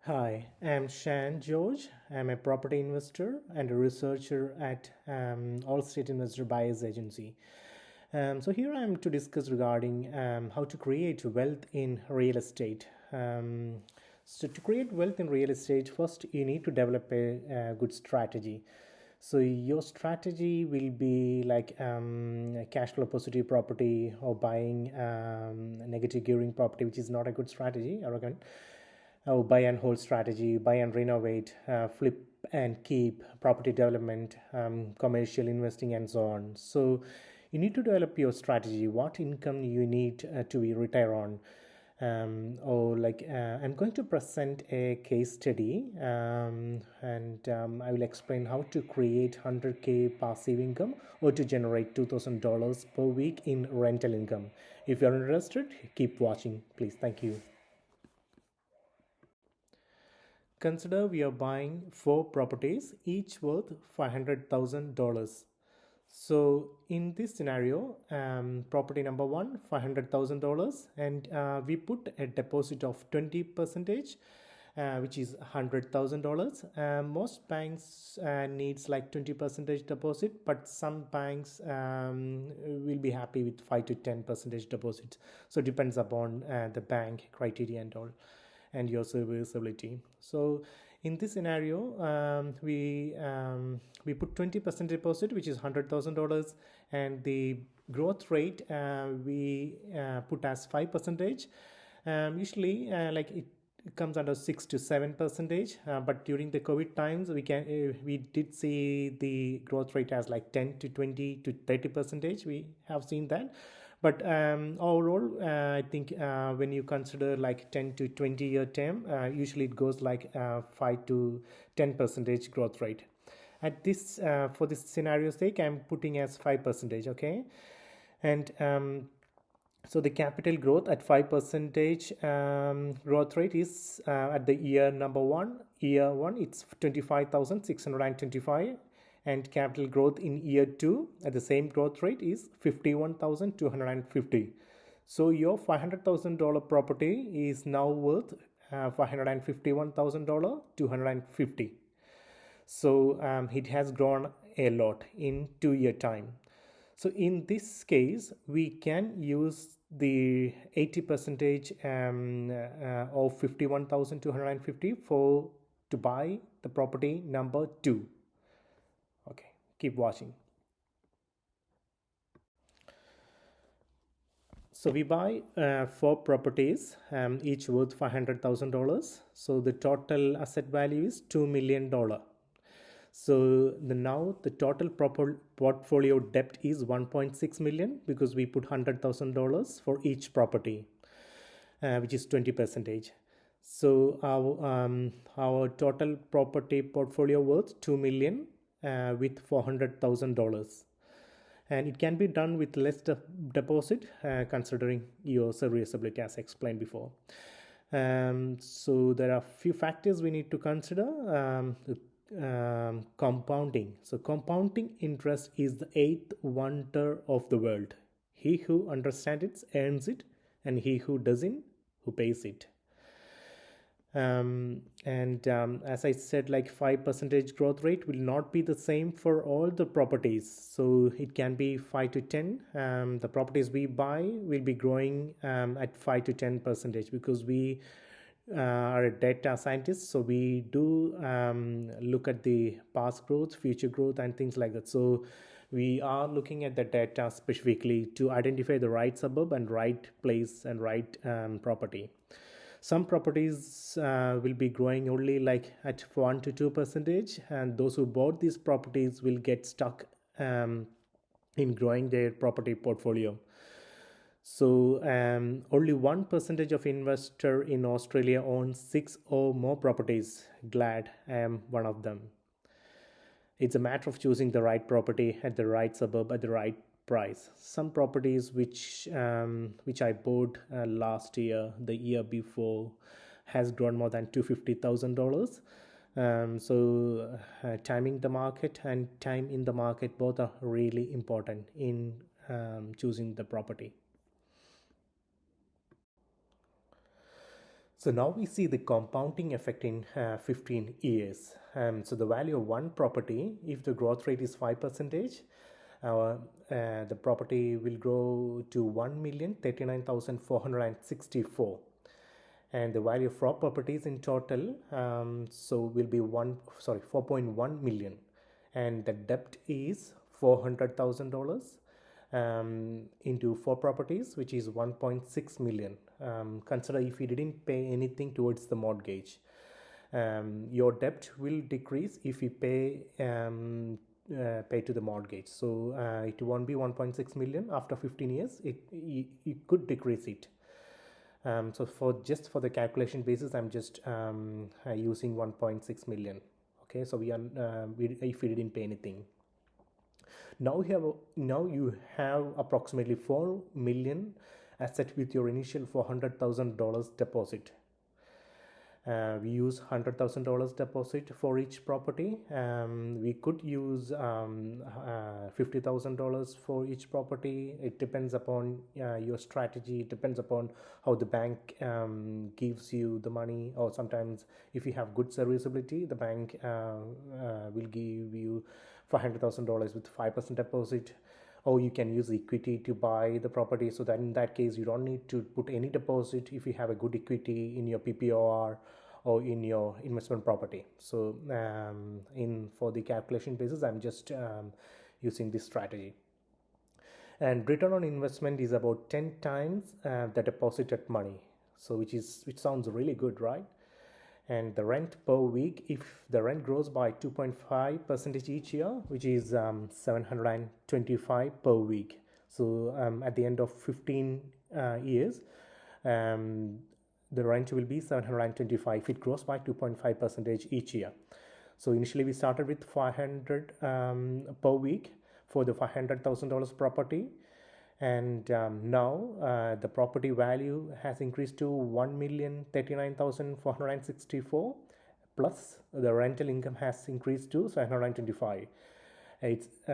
Hi, I'm Shan George. I'm a property investor and a researcher at Allstate Investor Buyers Agency. So here I am to discuss regarding how to create wealth in real estate. So to create wealth in real estate, first you need to develop a good strategy. So your strategy will be like a cash flow positive property or buying negative gearing property, which is not a good strategy. I reckon buy and hold strategy, buy and renovate, flip and keep, property development, commercial investing, and so on. So you need to develop your strategy, what income you need to be retire on. Or like I'm going to present a case study, and I will explain how to create 100K passive income or to generate $2,000 per week in rental income. If you're interested, keep watching, please. Thank you. Consider we are buying four properties, each worth $500,000. So in this scenario, property number one, $500,000, and we put a deposit of 20%, which is $100,000. Most banks needs like 20% deposit, but some banks will be happy with 5 to 10% deposit. So it depends upon the bank criteria and all, and your serviceability. So in this scenario, we put 20% deposit, which is $100,000, and the growth rate we put as 5%. Usually, like it comes under 6 to 7%, but during the COVID times, we did see the growth rate as like 10 to 20 to 30%. We have seen that, but overall, I think when you consider like 10 to 20-year term, usually it goes like 5 to 10% growth rate. At this For this scenario's sake, I'm putting as 5%. Okay, and so the capital growth at 5% growth rate is at the year one it's 25,625, and capital growth in year two at the same growth rate is 51,250. So your $500,000 property is now worth $551,000 250. So it has grown a lot in 2 year time. So in this case, we can use the 80% of 51,250 for to buy the property number two. Okay, keep watching. So we buy four properties, each worth $500,000. So the total asset value is $2 million. So now the total portfolio debt is 1.6 million because we put $100,000 for each property, which is 20%. So our total property portfolio worth 2 million with $400,000, and it can be done with less deposit considering your serviceability as explained before. So there are few factors we need to consider. Compounding. So compounding interest is the eighth wonder of the world. He who understands it earns it, and he who doesn't, who pays it. And as I said, like 5% growth rate will not be the same for all the properties. So it can be 5 to 10. The properties we buy will be growing at 5 to 10% because we are a data scientist, so we do look at the past growth, future growth, and things like that. So we are looking at the data specifically to identify the right suburb and right place and right property. Some properties will be growing only like at 1 to 2%, and those who bought these properties will get stuck in growing their property portfolio. So only 1% of investor in Australia owns 6 or more properties. Glad I am one of them. It's a matter of choosing the right property at the right suburb at the right price. Some properties which I bought last year, the year before, has grown more than $250,000. So timing the market and time in the market both are really important in choosing the property. So now we see the compounding effect in 15 years. So the value of one property, if the growth rate is 5%, the property will grow to 1,039,464, and the value of 4 properties in total so will be 4.1 million, and the debt is $400,000 into 4 properties, which is 1.6 million. Consider if you didn't pay anything towards the mortgage, your debt will decrease if you pay to the mortgage. So it won't be 1.6 million after 15 years. You could decrease it. So for the calculation basis, I'm just using 1.6 million. Okay, so if we didn't pay anything. Now you have approximately 4 million asset with your initial $400,000 deposit. We use $100,000 deposit for each property. We could use $50,000 for each property. It depends upon your strategy. It depends upon how the bank gives you the money, or sometimes if you have good serviceability, the bank will give you $500,000 with 5% deposit. Or you can use equity to buy the property, so that in that case you don't need to put any deposit if you have a good equity in your PPOR or in your investment property. So for the calculation basis, I'm just using this strategy. And return on investment is about 10 times the deposited money, so which sounds really good, right? And the rent per week, if the rent grows by 2.5% each year, which is 725 per week. So at the end of 15 years, the rent will be 725 if it grows by 2.5% each year. So initially we started with 500 per week for the $500,000 property. And now the property value has increased to 1,039,464, plus the rental income has increased to 725. It's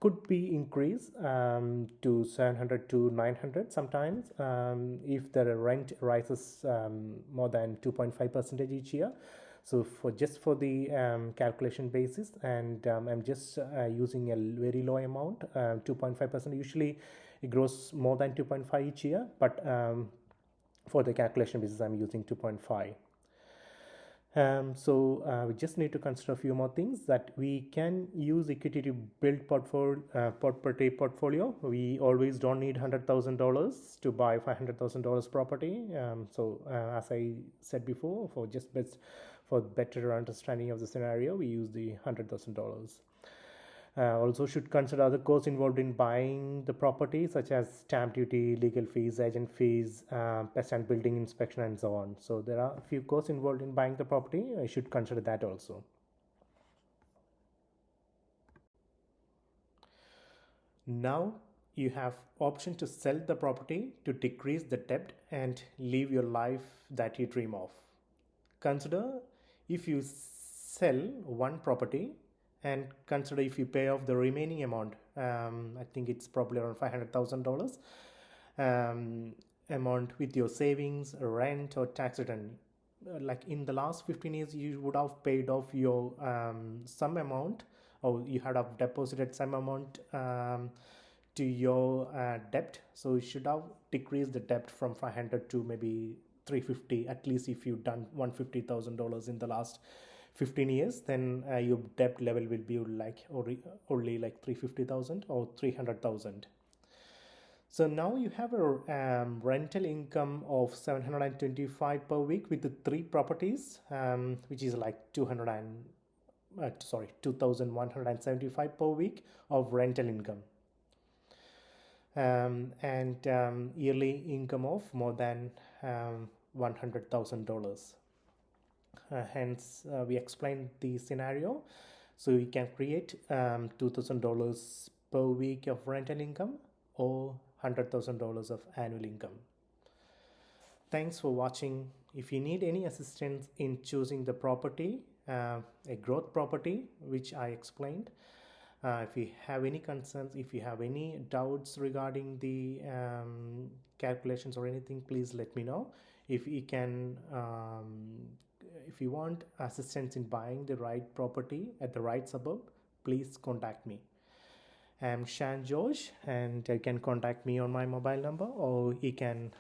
could be increased to 700 to 900 sometimes if the rent rises more than 2.5% each year. So for the calculation basis, and I'm just using a very low amount, 2.5%. Usually it grows more than 2.5 each year, but for the calculation basis, I'm using 2.5. We just need to consider a few more things, that we can use equity to build property portfolio. We always don't need $100,000 to buy $500,000 property. As I said before, for better understanding of the scenario, we use the $100,000. Also should consider other costs involved in buying the property, such as stamp duty, legal fees, agent fees, pest and building inspection, and so on. So there are a few costs involved in buying the property. I should consider that also. Now you have option to sell the property to decrease the debt and live your life that you dream of. Consider if you sell one property, and consider if you pay off the remaining amount. I think it's probably around $500,000 amount with your savings, rent, or tax return. Like in the last 15 years, you would have paid off your some amount, or you had have deposited some amount to your debt. So you should have decreased the debt from 500 to maybe 350, at least if you've done $150,000 in the last 15 years, then your debt level will be like only like 350,000 or 300,000. So now you have a rental income of 725 per week with the 3 properties, which is like 2,175 per week of rental income, and yearly income of more than $100,000. Hence we explained the scenario. So you can create $2,000 per week of rental income or $100,000 of annual income. Thanks for watching. If you need any assistance in choosing the property, a growth property which I explained, if you have any concerns, if you have any doubts regarding the calculations or anything, please let me know. If you can, if you want assistance in buying the right property at the right suburb, please contact me. I'm Shan George, and you can contact me on my mobile number, or you can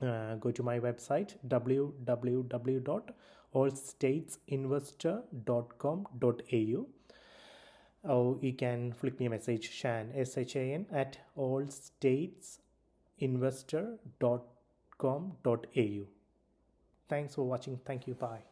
go to my website www.allstatesinvestor.com.au, or you can flick me a message, Shan, SHAN, at allstatesinvestor.com.au. Thanks for watching. Thank you. Bye.